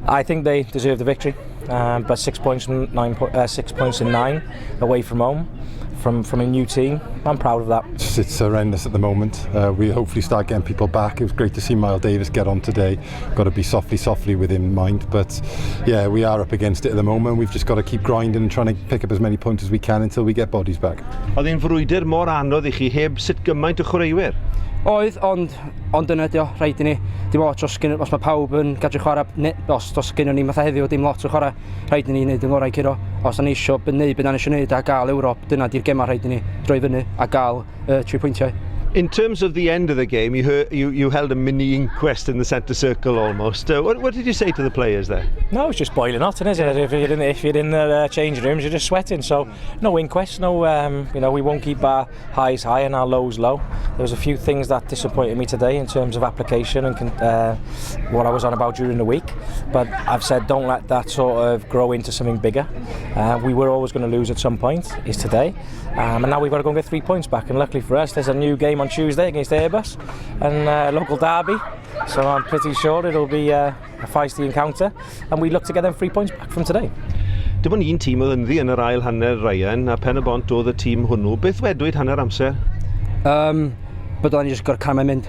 I think they deserve the victory, but 6 points in 9 away from home, from a new team. I'm proud of that. It's horrendous at the moment. We hopefully start getting people back. It was great to see Miles Davis get on today. Got to be softly with him in mind, but yeah, we are up against it at the moment. We've just got to keep grinding and trying to pick up as many points as we can until we get bodies back. Oedd e'n frwydr mor anodd I chi heb sut gymaint o chwaraewyr? Oedd, ond yna dio, rhaid I ni. Dim ots os mae pawb yn gadw chwarae, os gynnon ni math heddiw, dim lot o chwarae, rhaid I ni wneud yn ngorau curo. Os da ni eisiau wneud beth da ni eisiau wneud a gael Ewrop, dyna di'r gemau rhaid I ni droi fyny a gael 3 pwyntiau. In terms of the end of the game, you held a mini inquest in the centre circle almost. What did you say to the players there? No, it's just boiling hot, isn't it? If you're in the changing rooms, you're just sweating. So no inquest, no. We won't keep our highs high and our lows low. There was a few things that disappointed me today in terms of application and what I was on about during the week. But I've said don't let that sort of grow into something bigger. We were always going to lose at some point. Is today, and now we've got to go and get 3 points back. And luckily for us, there's a new game on Tuesday against Airbus and local derby, so I'm pretty sure it'll be a feisty encounter, and we look to get them 3 points back from today. Dim ond un tîm oedd ynddi yn yr ail hanner Ryan, a Pen-y-bont oedd y tîm hwnnw. Beth wedwyd hanner amser? Bod o'n just gorau cael mae'n mynd.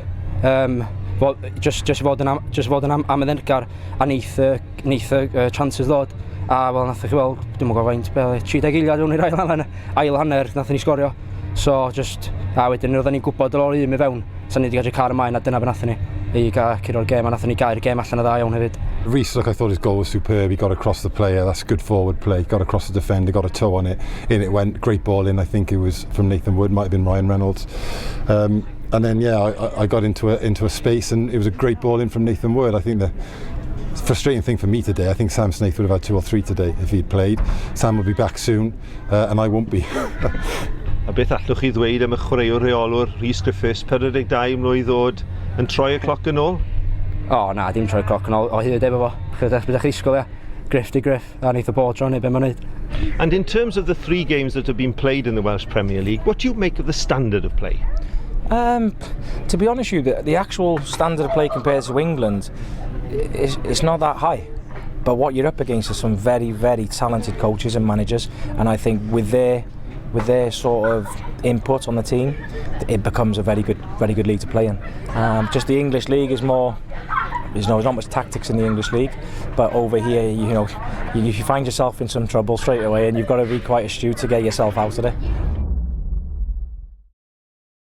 Just fod yn ameddengar a neith chances ddod. A wel, nath chi weld, dim yn gofod faint, 30 eiliad rhwng i'r ail hanner, nath ni sgorio. So, a wedyn, roedden ni'n gwybod ar ôl un i fewn, so ni wedi gadw car ymlaen a dyna fe nathon ni. I gael curo'r gêm, a nathon ni gael gêm allan o dda iawn hefyd. Reece, look, I thought his goal was superb. He got across the player. That's good forward play. Got across the defender, got a toe on it. In it went. Great ball in. I think it was from Nathan Wood. Might have been Ryan Reynolds. And then, yeah, I got into a space, and it was a great ball in from Nathan Wood. I think the frustrating thing for me today, I think Sam Snaith would have had 2 or 3 today if he'd played. Sam will be back soon, and I won't be. A beth allwch chi ddweud am y chwaraewr reolwr Rhys Griffiths, 42 mlwydd oed, yn troi y cloc yn ôl? O, na, dim troi y cloc yn ôl, o hyd efo fo. Byddech chi ysgol, Griff di Griff, a neith o bod dron i be ma'n neud. And in terms of the 3 games that have been played in the Welsh Premier League, what do you make of the standard of play? To be honest with you, the actual standard of play compared to England, it's not that high. But what you're up against is some very, very talented coaches and managers, and I think with their sort of input on the team, it becomes a very good league to play in. Just the English league is more, there's not much tactics in the English league, but over here, you find yourself in some trouble straight away, and you've got to be quite astute to get yourself out of it.